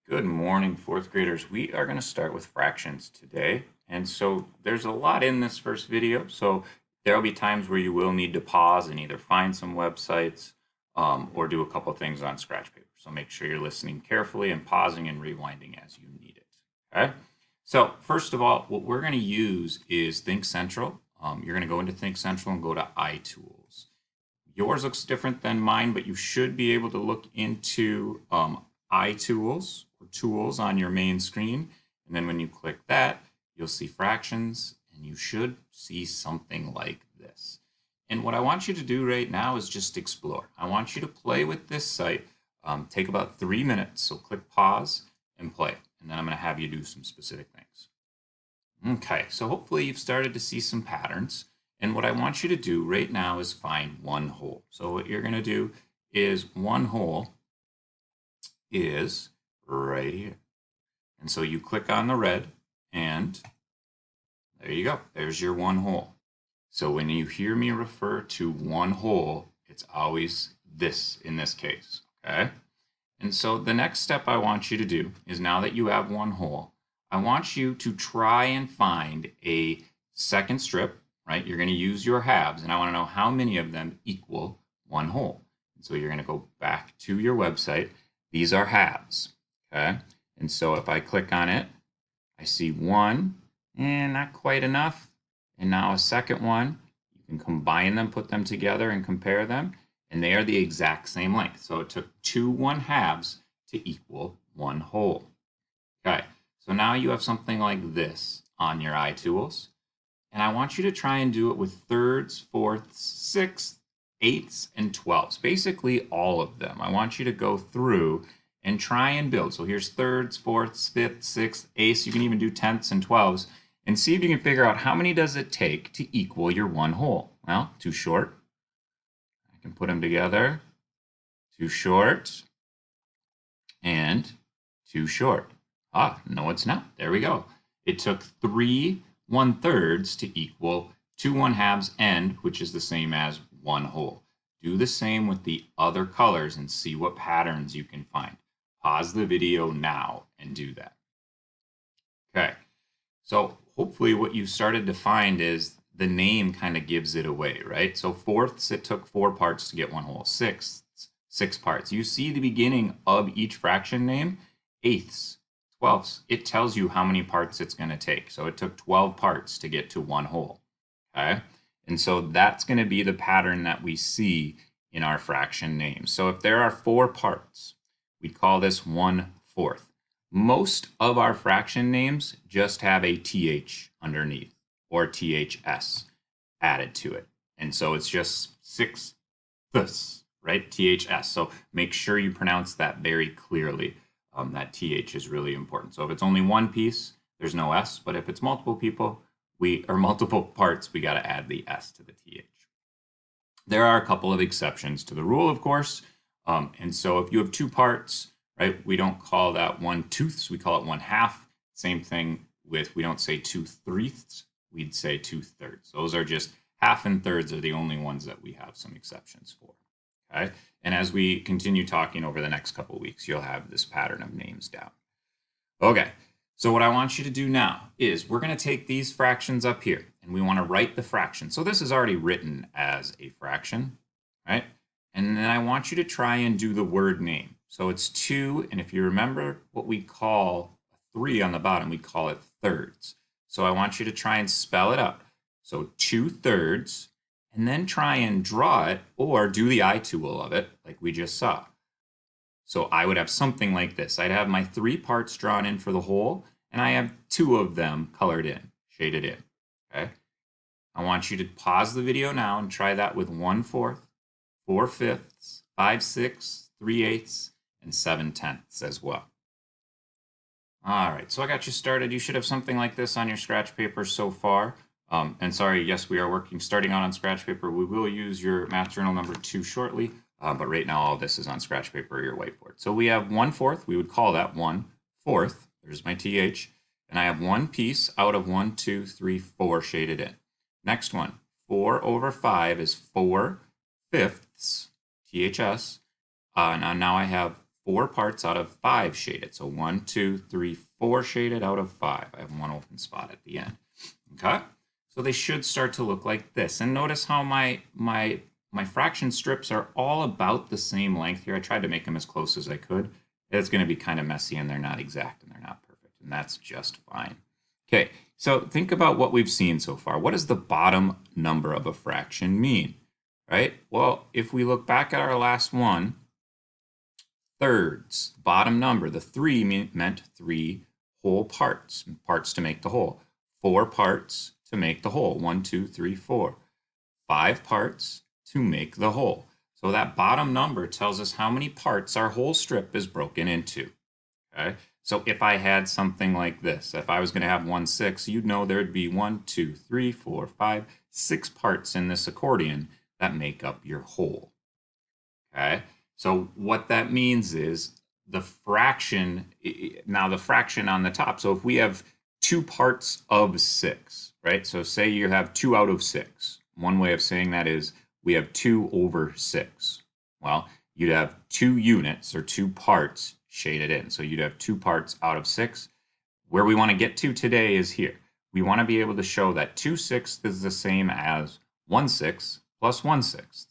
Good morning, fourth graders. We are going to start with fractions today. And so there's a lot in this first video. So there'll be times where you will need to pause and either find some websites or do a couple things on scratch paper. So make sure you're listening carefully and pausing and rewinding as you need it. Okay. So first of all, what we're going to use is Think Central. You're going to go into Think Central and go to iTools. Yours looks different than mine, but you should be able to look into iTools or tools on your main screen. And then when you click that, you'll see fractions and you should see something like this. And what I want you to do right now is just explore. I want you to play with this site. Take about 3 minutes. So click pause and play. And then I'm going to have you do some specific things. Okay, so hopefully you've started to see some patterns. And what I want you to do right now is find one hole. So what you're going to do is one hole is right here. And so you click on the red and there you go. There's your one hole. So when you hear me refer to one hole, it's always this in this case, okay? And so the next step I want you to do is now that you have one hole, I want you to try and find a second strip, right? You're going to use your halves, and I want to know how many of them equal one hole. And so you're going to go back to your website. These are halves, okay? And so if I click on it, I see one, and not quite enough. And now a second one. You can combine them, put them together, and compare them, and they are the exact same length. So it took two 1/2 to equal one whole. Okay, so now you have something like this on your iTools, and I want you to try and do it with thirds, fourths, sixths, eighths, and 12ths, basically all of them. I want you to go through and try and build. So here's thirds, fourths, fifths, sixths, eighths. You can even do tenths and 12ths, and see if you can figure out how many does it take to equal your one whole. Well, too short. I can put them together. Too short and too short. No, it's not. There we go. It took 3 1/3 to equal 2 1/2 and, which is the same as one whole. Do the same with the other colors and see what patterns you can find. Pause the video now and do that. Okay, so hopefully what you started to find is the name kind of gives it away, right? So fourths, it took 4 parts to get one whole. Sixths, 6 parts. You see the beginning of each fraction name. Eighths, 12ths, it tells you how many parts it's going to take. So it took 12 parts to get to one whole. Okay, and so that's going to be the pattern that we see in our fraction names. So if there are 4 parts, we call this 1/4. Most of our fraction names just have a TH underneath or THS added to it. And so it's just 6ths, right? THS. So make sure you pronounce that very clearly. That TH is really important. So if it's only one piece, there's no S, but if it's multiple people, multiple parts, we got to add the S to the TH. There are a couple of exceptions to the rule, of course. And so if you have 2 parts, right, we don't call that 1/2, we call it 1/2. Same thing with, we don't say 2/3, we'd say 2/3. Those are just half and thirds are the only ones that we have some exceptions for. Okay, and as we continue talking over the next couple of weeks, you'll have this pattern of names down. Okay, so what I want you to do now is we're going to take these fractions up here and we want to write the fraction. So this is already written as a fraction, right? And then I want you to try and do the word name. So it's 2, and if you remember what we call 3 on the bottom, we call it thirds. So I want you to try and spell it out. So 2/3, and then try and draw it or do the eye tool of it like we just saw. So I would have something like this. I'd have my 3 parts drawn in for the whole, and I have 2 of them colored in, shaded in. Okay. I want you to pause the video now and try that with 1/4, 4/5, 5/6, 3/8, and 7/10 as well. All right, so I got you started. You should have something like this on your scratch paper so far. And sorry, yes, we are starting out on scratch paper. We will use your math journal number 2 shortly, but right now all this is on scratch paper or your whiteboard. So we have 1/4, we would call that 1/4. There's my TH. And I have one piece out of 1, 2, 3, 4 shaded in. Next one, 4/5 is 4/5, THS. Now I have 4 parts out of 5 shaded. So 1, 2, 3, 4 shaded out of 5. I have one open spot at the end. Okay? So they should start to look like this. And notice how my fraction strips are all about the same length here. I tried to make them as close as I could. It's going to be kind of messy and they're not exact and they're not perfect. And that's just fine. Okay, so think about what we've seen so far. What does the bottom number of a fraction mean? Right? Well, if we look back at our last one, thirds, bottom number, the 3 meant 3 whole parts to make the whole. 4 parts to make the whole. 1, 2, 3, 4. 5 parts to make the whole. So that bottom number tells us how many parts our whole strip is broken into. Okay? So if I had something like this, if I was going to have 1/6, you'd know there'd be 1, 2, 3, 4, 5, 6 parts in this accordion that make up your whole. Okay? So what that means is the fraction, now the fraction on the top. So if we have 2 parts of 6, right? So say you have 2 out of 6. One way of saying that is we have 2 over 6. Well, you'd have 2 units or 2 parts shaded in. So you'd have 2 parts out of 6. Where we want to get to today is here. We want to be able to show that 2/6 is the same as 1/6 plus 1/6.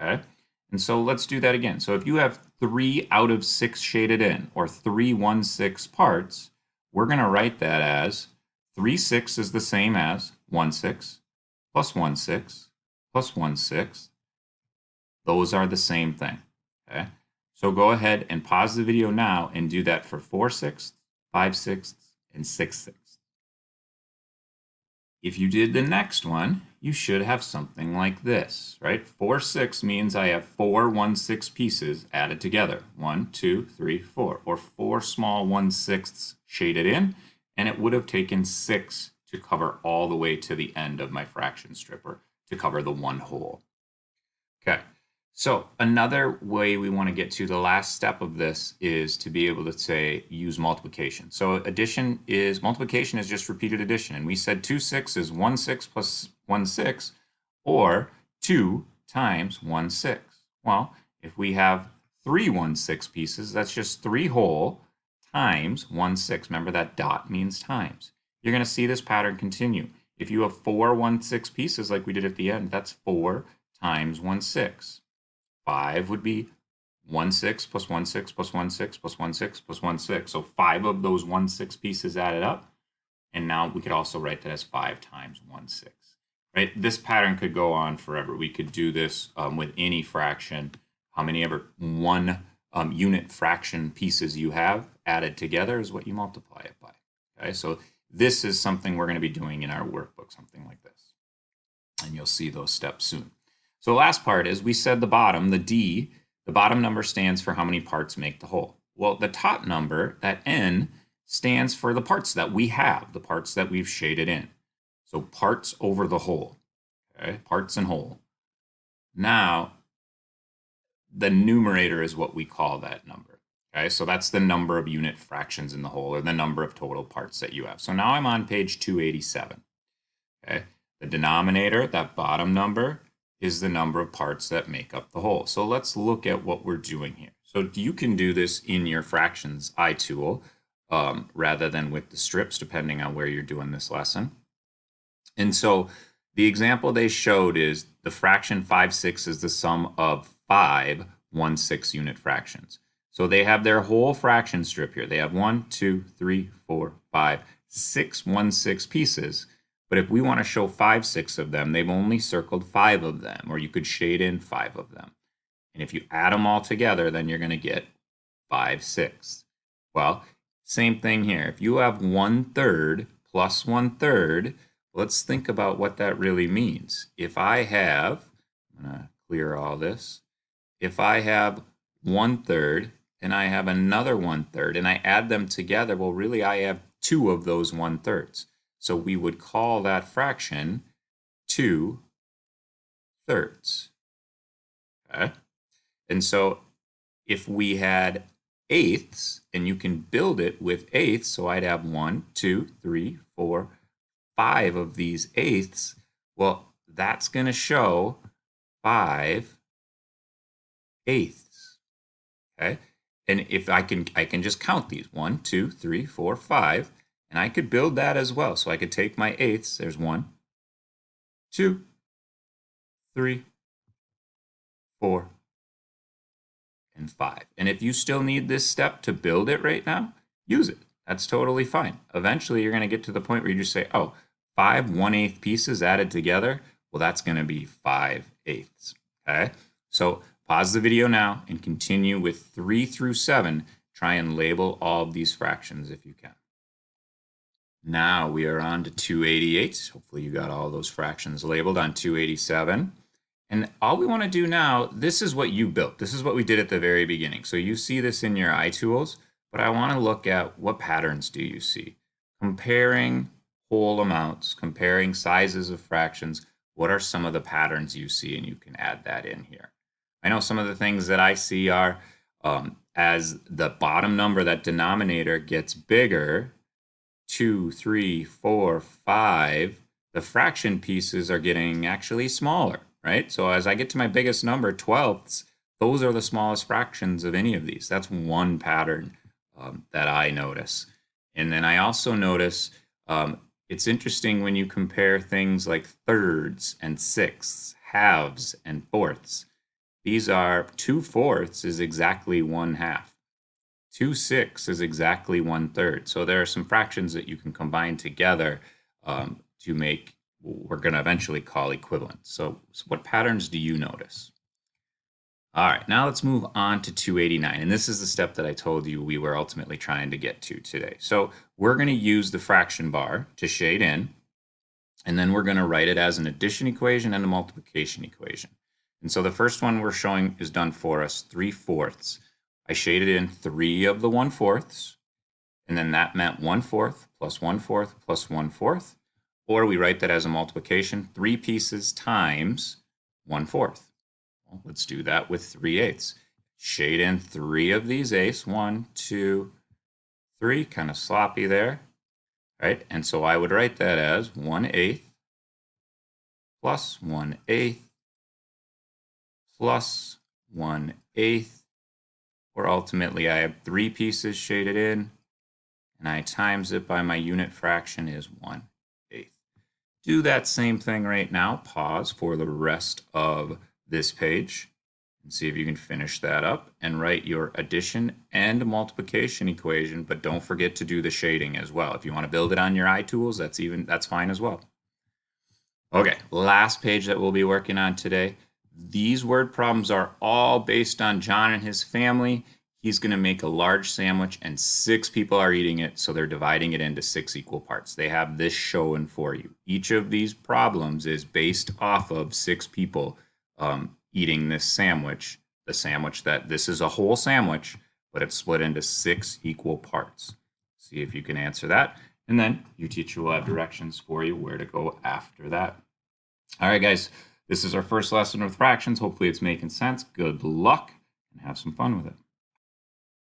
Okay? And so let's do that again. So if you have 3 out of 6 shaded in, or 3 1/6 parts, we're going to write that as 3/6 is the same as 1/6 plus 1/6 plus 1/6. Those are the same thing. Okay? So go ahead and pause the video now and do that for 4/6, 5/6, and 6/6. If you did the next one, you should have something like this, right? 4/6 means I have 4 1/6 pieces added together. 1, 2, 3, 4, or 4 small 1/6 shaded in, and it would have taken 6 to cover all the way to the end of my fraction stripper to cover the one whole. Okay. So another way we want to get to the last step of this is to be able to say use multiplication. So multiplication is just repeated addition. And we said 2/6 is 1/6 plus 1/6, or 2 times 1/6. Well, if we have 3 1/6 pieces, that's just 3 whole times 1/6. Remember that dot means times. You're going to see this pattern continue. If you have 4 1/6 pieces like we did at the end, that's 4 times 1/6. 5 would be 1/6 plus 1/6 plus 1/6 plus 1/6 plus 1/6. So 5 of those 1/6 pieces added up. And now we could also write that as 5 times 1/6. Right? This pattern could go on forever. We could do this with any fraction. How many ever one unit fraction pieces you have added together is what you multiply it by. Okay? So this is something we're going to be doing in our workbook, something like this. And you'll see those steps soon. So the last part is we said the bottom, the D, the bottom number stands for how many parts make the whole. Well, the top number, that N, stands for the parts that we have, the parts that we've shaded in. So parts over the whole, okay? Parts and whole. Now, the numerator is what we call that number, okay? So that's the number of unit fractions in the whole, or the number of total parts that you have. So now I'm on page 287, okay? The denominator, that bottom number, is the number of parts that make up the whole. So let's look at what we're doing here. So you can do this in your fractions eye tool rather than with the strips, depending on where you're doing this lesson. And so the example they showed is the fraction 5/6 is the sum of 5 1/6 unit fractions. So they have their whole fraction strip here. They have 1, 2, 3, 4, 5, 6 1/6 pieces. But if we want to show 5/6 of them, they've only circled 5 of them, or you could shade in 5 of them. And if you add them all together, then you're going to get 5/6. Well, same thing here. If you have 1/3 plus 1/3, let's think about what that really means. If I have, I'm going to clear all this. If I have 1/3 and I have another 1/3 and I add them together, well, really I have 2 of those 1/3. So we would call that fraction 2/3. Okay? And so if we had eighths, and you can build it with eighths, so I'd have 1, 2, 3, 4, 5 of these eighths, well, that's going to show 5/8. Okay? And if I can just count these 1, 2, 3, 4, 5, and I could build that as well. So I could take my eighths. There's 1, 2, 3, 4, and 5. And if you still need this step to build it right now, use it. That's totally fine. Eventually, you're going to get to the point where you just say, oh, 5 1/8 pieces added together, well, that's going to be 5/8. Okay? So pause the video now and continue with 3 through 7. Try and label all of these fractions if you can. Now we are on to 288. Hopefully you got all those fractions labeled on 287. And all we want to do now, this is what you built. This is what we did at the very beginning. So you see this in your iTools, but I want to look at what patterns do you see? Comparing whole amounts, comparing sizes of fractions, what are some of the patterns you see? And you can add that in here. I know some of the things that I see are as the bottom number, that denominator, gets bigger, 2, 3, 4, 5, the fraction pieces are getting actually smaller, right? So as I get to my biggest number, 12ths, those are the smallest fractions of any of these. That's one pattern that I notice. And then I also notice it's interesting when you compare things like thirds and sixths, halves and fourths. These are 2/4 is exactly 1/2. 2/6 is exactly 1/3. So there are some fractions that you can combine together to make what we're going to eventually call equivalent. So what patterns do you notice? All right, now let's move on to 289. And this is the step that I told you we were ultimately trying to get to today. So we're going to use the fraction bar to shade in, and then we're going to write it as an addition equation and a multiplication equation. And so the first one we're showing is done for us, 3/4. I shaded in 3 of the 1/4, and then that meant 1/4 plus 1/4 plus 1/4. Or we write that as a multiplication, 3 pieces times 1/4. Well, let's do that with 3/8. Shade in 3 of these eighths, 1, 2, 3, kind of sloppy there, right? And so I would write that as 1/8 plus 1/8 plus 1/8, or ultimately I have 3 pieces shaded in, and I times it by my unit fraction is 1/8. Do that same thing right now. Pause for the rest of this page and see if you can finish that up and write your addition and multiplication equation, but don't forget to do the shading as well. If you want to build it on your iTools, that's fine as well. Okay, last page that we'll be working on today. These word problems are all based on John and his family. He's going to make a large sandwich and 6 people are eating it, so they're dividing it into 6 equal parts. They have this shown for you. Each of these problems is based off of 6 people eating this sandwich. The sandwich that this is a whole sandwich, but it's split into 6 equal parts. See if you can answer that. And then your teacher will have directions for you where to go after that. All right, guys, this is our first lesson with fractions. Hopefully it's making sense. Good luck and have some fun with it.